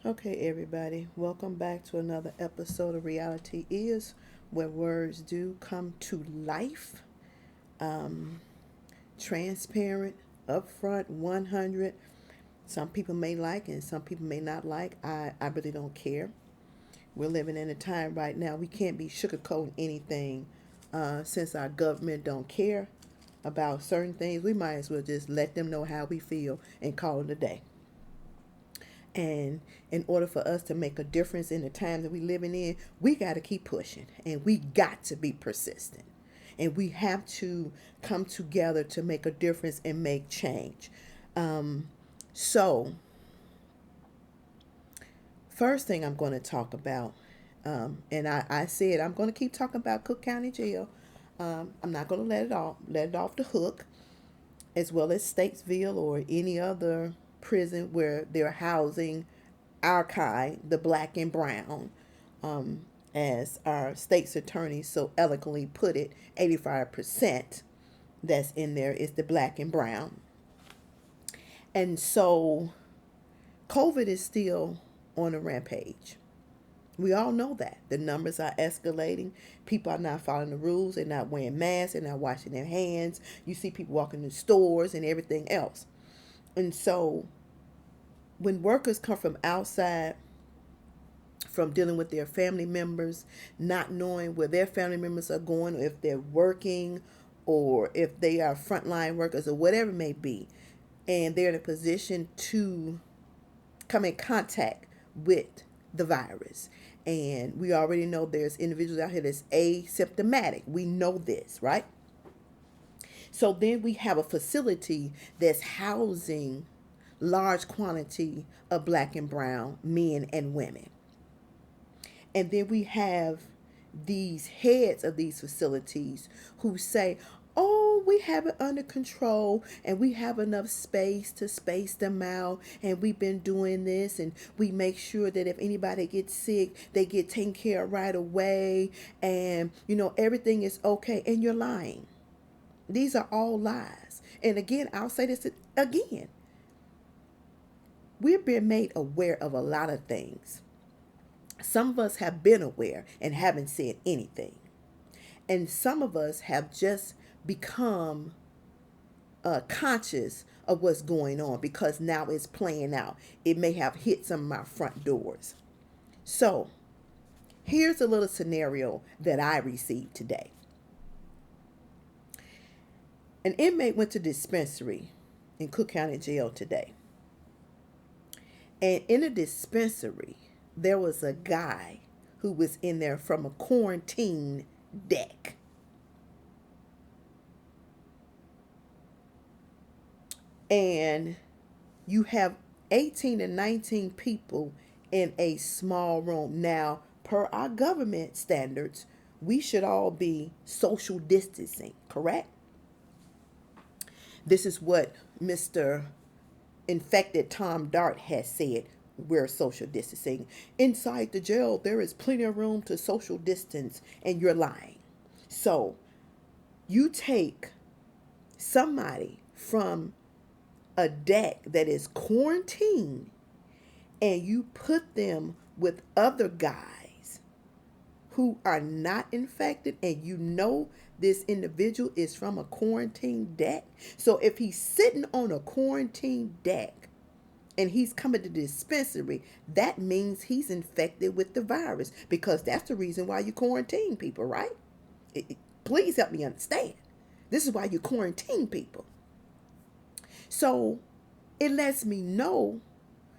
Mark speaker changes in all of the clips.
Speaker 1: Okay, everybody, welcome back to another episode of Reality Is, where words do come to life. Um, Transparent, upfront, 100. Some people may like and some people may not like. I really don't care. We're living in a time right now we can't be sugarcoating anything. Since our government don't care about certain things, we might as well just let them know how we feel and call it a day. And in order for us to make a difference in the time that we're living in, we got to keep pushing and we got to be persistent. And we have to come together to make a difference and make change. Um, so, first thing I'm going to talk about, and I said I'm going to keep talking about Cook County Jail. I'm not going to let it off the hook, as well as Statesville or any other prison where they're housing our kind, the black and brown, um, as our state's attorney so eloquently put it, 85% that's in there is the black and brown. And so COVID is still on a rampage. We all know that. The numbers are escalating. People are not following the rules. They're not wearing masks. They're not washing their hands. You see people walking in stores and everything else. And so when workers come from outside, from dealing with their family members, not knowing where their family members are going, or if they're working, or if they are frontline workers, or whatever it may be, and they're in a position to come in contact with the virus. And we already know there's individuals out here that's asymptomatic. We know this, right? So then we have a facility that's housing large quantity of black and brown men and women. And then we have these heads of these facilities who say, oh, we have it under control and we have enough space to space them out. And we've been doing this and we make sure that if anybody gets sick, they get taken care of right away. And, everything is okay. And you're lying. These are all lies. And again, I'll say this again. We're being made aware of a lot of things. Some of us have been aware and haven't said anything. And some of us have just become conscious of what's going on because now it's playing out. It may have hit some of my front doors. So here's a little scenario that I received today. An inmate went to dispensary in Cook County Jail today. And in a dispensary, there was a guy who was in there from a quarantine deck. And you have 18 and 19 people in a small room. Now, per our government standards, we should all be social distancing, correct? This is what Mr. Infected Tom Dart has said. We're social distancing. Inside the jail, there is plenty of room to social distance, and you're lying. So, you take somebody from a deck that is quarantined and you put them with other guys who are not infected, and this individual is from a quarantine deck. So if he's sitting on a quarantine deck and he's coming to the dispensary, that means he's infected with the virus, because that's the reason why you quarantine people, right? Please help me understand. This is why you quarantine people. So it lets me know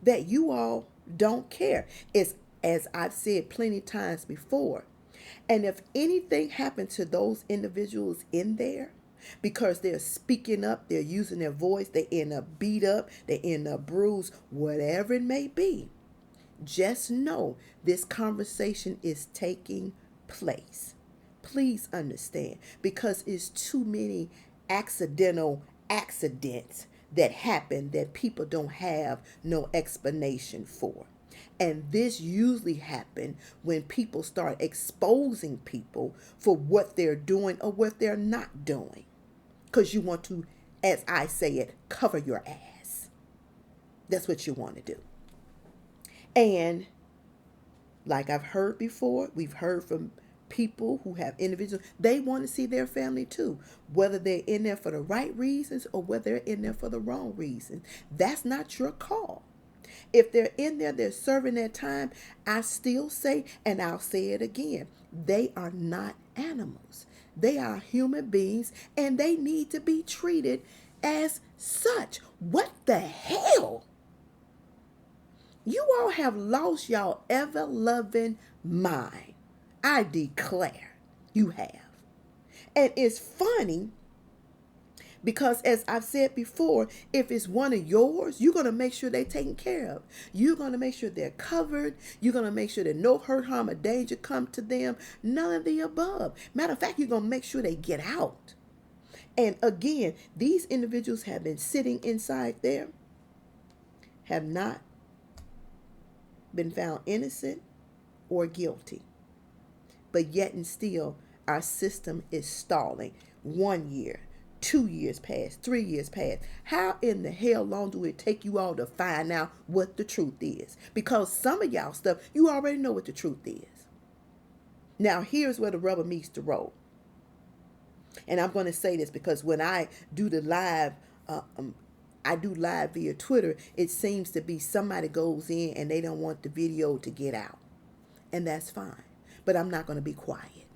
Speaker 1: that you all don't care. It's, as I've said plenty times before. And if anything happened to those individuals in there, because they're speaking up, they're using their voice, they end up beat up, they end up bruised, whatever it may be, just know this conversation is taking place. Please understand, because it's too many accidental accidents that happen that people don't have no explanation for. And this usually happens when people start exposing people for what they're doing or what they're not doing. Because you want to, as I say it, cover your ass. That's what you want to do. And like I've heard before, we've heard from people who have individuals, they want to see their family too, whether they're in there for the right reasons or whether they're in there for the wrong reasons. That's not your call. If they're in there, they're serving their time, I still say, and I'll say it again, they are not animals. They are human beings and they need to be treated as such. What the hell? You all have lost y'all ever loving mind. I declare you have. And it's funny because, as I've said before, if it's one of yours, you're going to make sure they're taken care of. You're going to make sure they're covered. You're going to make sure that no hurt, harm, or danger come to them. None of the above. Matter of fact, you're going to make sure they get out. And again, these individuals have been sitting inside there, have not been found innocent or guilty. But yet and still, our system is stalling. 1 year, 2 years past, 3 years past. How in the hell long do it take you all to find out what the truth is? Because some of y'all stuff, you already know what the truth is. Now, here's where the rubber meets the road. And I'm going to say this because when I do the live, I do live via Twitter, it seems to be somebody goes in and they don't want the video to get out. And that's fine. But I'm not going to be quiet.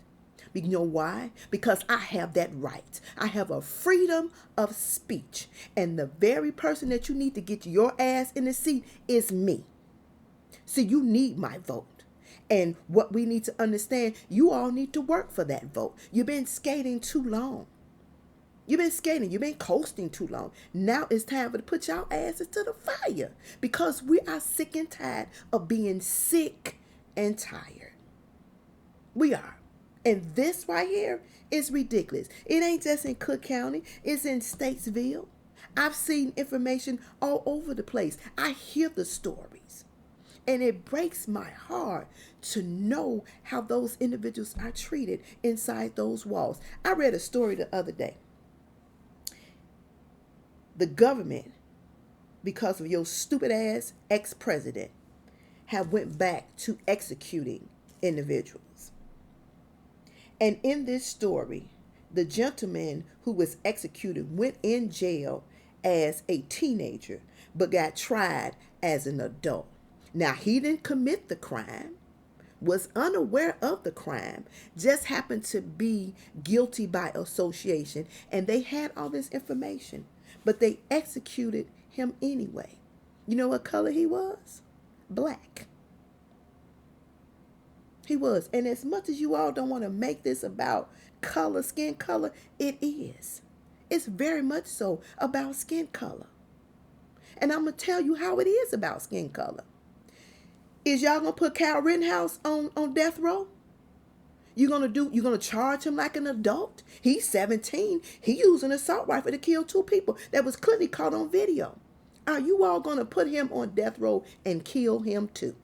Speaker 1: You know why? Because I have that right. I have a freedom of speech. And the very person that you need to get your ass in the seat is me. So you need my vote. And what we need to understand, you all need to work for that vote. You've been skating too long. You've been skating. You've been coasting too long. Now it's time to put y'all asses to the fire because we are sick and tired of being sick and tired. We are. And this right here is ridiculous. It ain't just in Cook County. It's in Statesville. I've seen information all over the place. I hear the stories. And it breaks my heart to know how those individuals are treated inside those walls. I read a story the other day. The government, because of your stupid ass ex-president, have went back to executing individuals. And in this story, the gentleman who was executed went in jail as a teenager, but got tried as an adult. Now, he didn't commit the crime, was unaware of the crime, just happened to be guilty by association, and they had all this information, but they executed him anyway. You know what color he was? Black. He was. And as much as you all don't want to make this about color, skin color, it is. It's very much so about skin color. And I'm going to tell you how it is about skin color. Is y'all going to put Kyle Rittenhouse on death row? You're going to charge him like an adult? He's 17. He used an assault rifle to kill 2 people that was clearly caught on video. Are you all going to put him on death row and kill him too?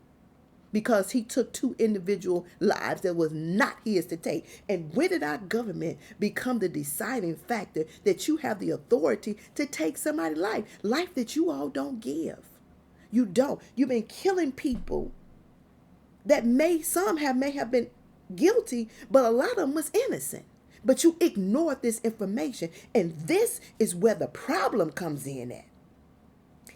Speaker 1: Because he took 2 individual lives that was not his to take. And when did our government become the deciding factor that you have the authority to take somebody's life? Life that you all don't give. You don't. You've been killing people that may have been guilty, but a lot of them was innocent. But you ignored this information. And this is where the problem comes in at.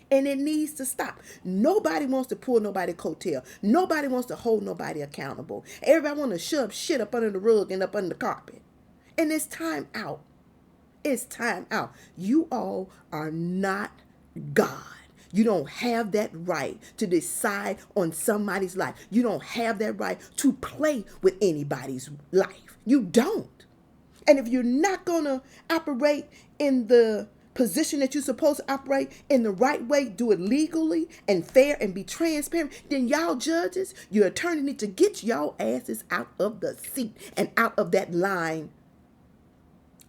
Speaker 1: And it needs to stop. Nobody wants to pull nobody's coattail. Nobody wants to hold nobody accountable. Everybody wants to shove shit up under the rug and up under the carpet. And it's time out. It's time out. You all are not God. You don't have that right to decide on somebody's life. You don't have that right to play with anybody's life. You don't. And if you're not going to operate in the position that you're supposed to operate in the right way, do it legally and fair and be transparent, then y'all judges, your attorney need to get y'all asses out of the seat and out of that line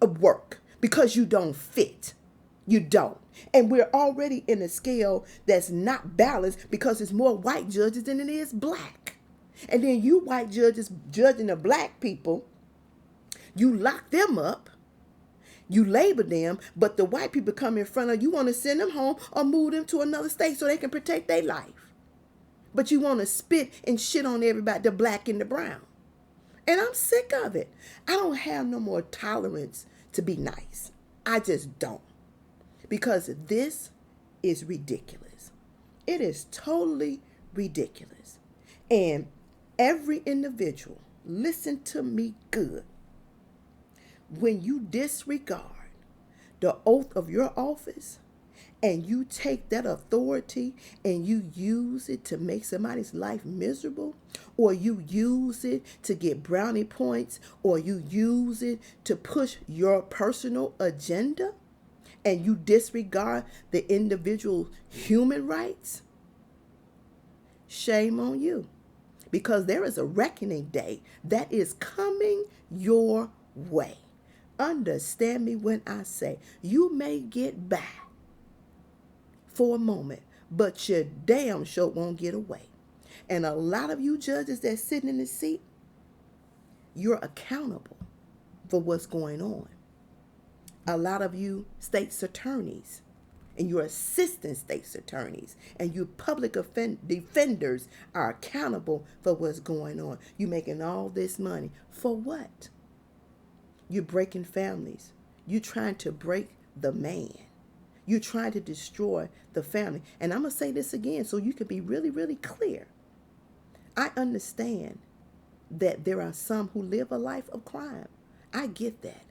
Speaker 1: of work because you don't fit. You don't. And we're already in a scale that's not balanced because it's more white judges than it is black. And then you white judges judging the black people, you lock them up. You label them, but the white people come in front of you, want to send them home or move them to another state so they can protect their life. But you want to spit and shit on everybody, the black and the brown. And I'm sick of it. I don't have no more tolerance to be nice. I just don't. Because this is ridiculous. It is totally ridiculous. And every individual, listen to me good. When you disregard the oath of your office and you take that authority and you use it to make somebody's life miserable, or you use it to get brownie points, or you use it to push your personal agenda, and you disregard the individual human rights, shame on you. Because there is a reckoning day that is coming your way. Understand me when I say you may get by for a moment, but you damn sure won't get away. And a lot of you judges that's sitting in the seat, you're accountable for what's going on. A lot of you state's attorneys and your assistant state's attorneys and you public defenders are accountable for what's going on. You making all this money for what? You're breaking families. You're trying to break the man. You're trying to destroy the family. And I'm going to say this again so you can be really, really clear. I understand that there are some who live a life of crime. I get that.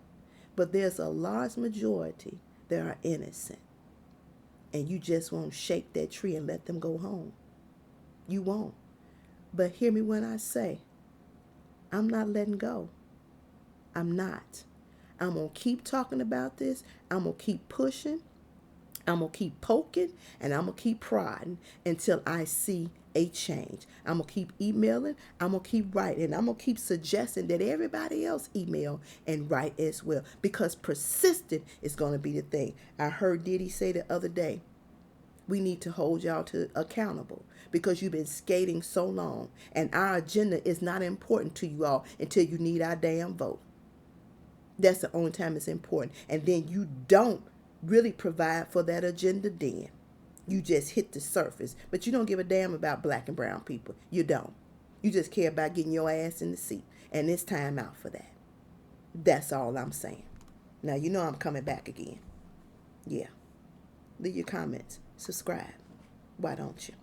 Speaker 1: But there's a large majority that are innocent. And you just won't shake that tree and let them go home. You won't. But hear me when I say, I'm not letting go. I'm not. I'm going to keep talking about this. I'm going to keep pushing. I'm going to keep poking. And I'm going to keep prodding until I see a change. I'm going to keep emailing. I'm going to keep writing. And I'm going to keep suggesting that everybody else email and write as well. Because persistent is going to be the thing. I heard Diddy say the other day, we need to hold y'all accountable because you've been skating so long. And our agenda is not important to you all until you need our damn vote. That's the only time it's important. And then you don't really provide for that agenda then. You just hit the surface. But you don't give a damn about black and brown people. You don't. You just care about getting your ass in the seat. And it's time out for that. That's all I'm saying. Now, you know I'm coming back again. Yeah. Leave your comments. Subscribe. Why don't you?